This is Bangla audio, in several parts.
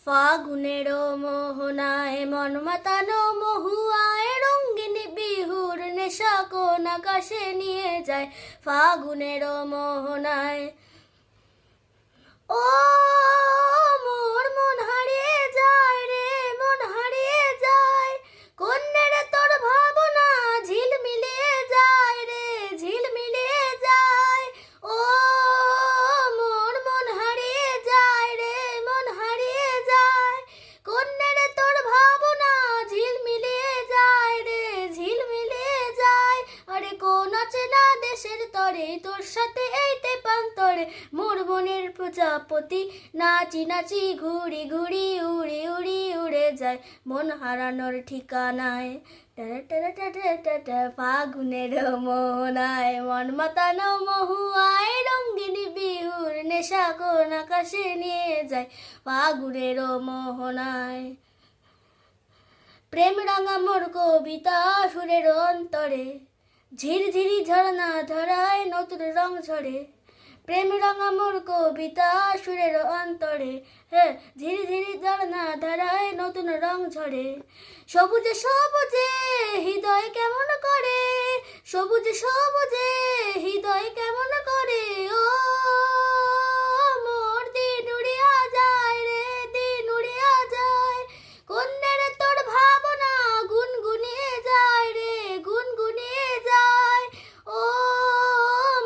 ফাগুনেরও মোহনায় মন মাতানো মহুয়ায় রঙ্গিন বিহুর নেশা কোন আকাশে নিয়ে যায়। ফাগুনেরও মোহনায় ও মোর মন হারিয়ে যায় রে, মন হারিয়ে যায়। কন্যের তোর ভাবনা ঝিলমিলিয়ে যায় রে, ঝিলমিলিয়ে যায়। ও মোর মন হারিয়ে যায় রে, মন হারিয়ে যায়। কন্যের তোর ভাবনা ঝিলমিলিয়ে যায় রে, ঝিলমিলিয়ে যায়। আরে কোন অচেনা দেশের তরে তোর সাথে এইতে পান্তরে মোর মনের প্রজাপতি নাচি নাচি ঘুরি ঘুরি উড়ি উড়ি উড়ে যায় মন হারানোর ঠিকানায়। ফাগুনের মোহনায় মন মাতানো মহুয়ায় রঙ্গিন বিহুর নেশা কোন আকাশে নিয়ে যায়। ফাগুনের মোহনায় প্রেম রাঙা মোর কবিতা সুরের অন্তরে ঝিরঝিরি ঝরনা ধরায় নতুন রং ঝরে। প্রেম রাঙা মোর কবিতা সুরের অন্তরে ঝিরঝিরি ঝরনা ধরায় নতুন রং ঝরে। সবুজে সবুজে হৃদয় কেমন করে, সবুজে সবুজে হৃদয় কেমন করে। ও মোর দিন উড়িয়া যায় রে, দিন উড়িয়া যায়। কন্যের তোর ভাবনা গুনগুনিয়ে যায় রে, গুনগুনিয়ে যায়। ও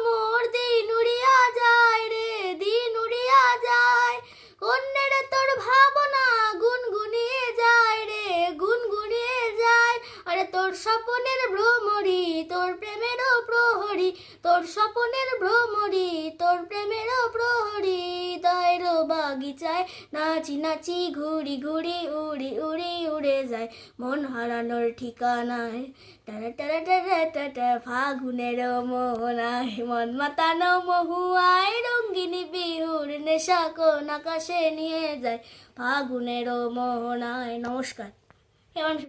মোর দিন উড়িয়া যায় রে, দিন উড়িয়া যায়। কন্যের তোর ভাবনা গুনগুনিয়ে যায় রে, গুনগুনিয়ে যায়। আরে তোর স্বপনের ভ্রমরি তোর প্রেমেরও প্রহরী, তোর স্বপনের ভ্রমরি তোর প্রেমেরও প্রহরী। হৃদয়ের বাগিচায় নাচি নাচি ঘুরি ঘুরি উড়ি উড়ি উড়ে যায় মন হারানোর ঠিকানায়। টারা টারা টারা টাটা ফাগুনের মোহনায় মন মাতানো মহুয়ায় রঙ্গিনী বিহুর নেশা কোন আকাশে নিয়ে যায়। ফাগুনের মোহনায়। নমস্কার।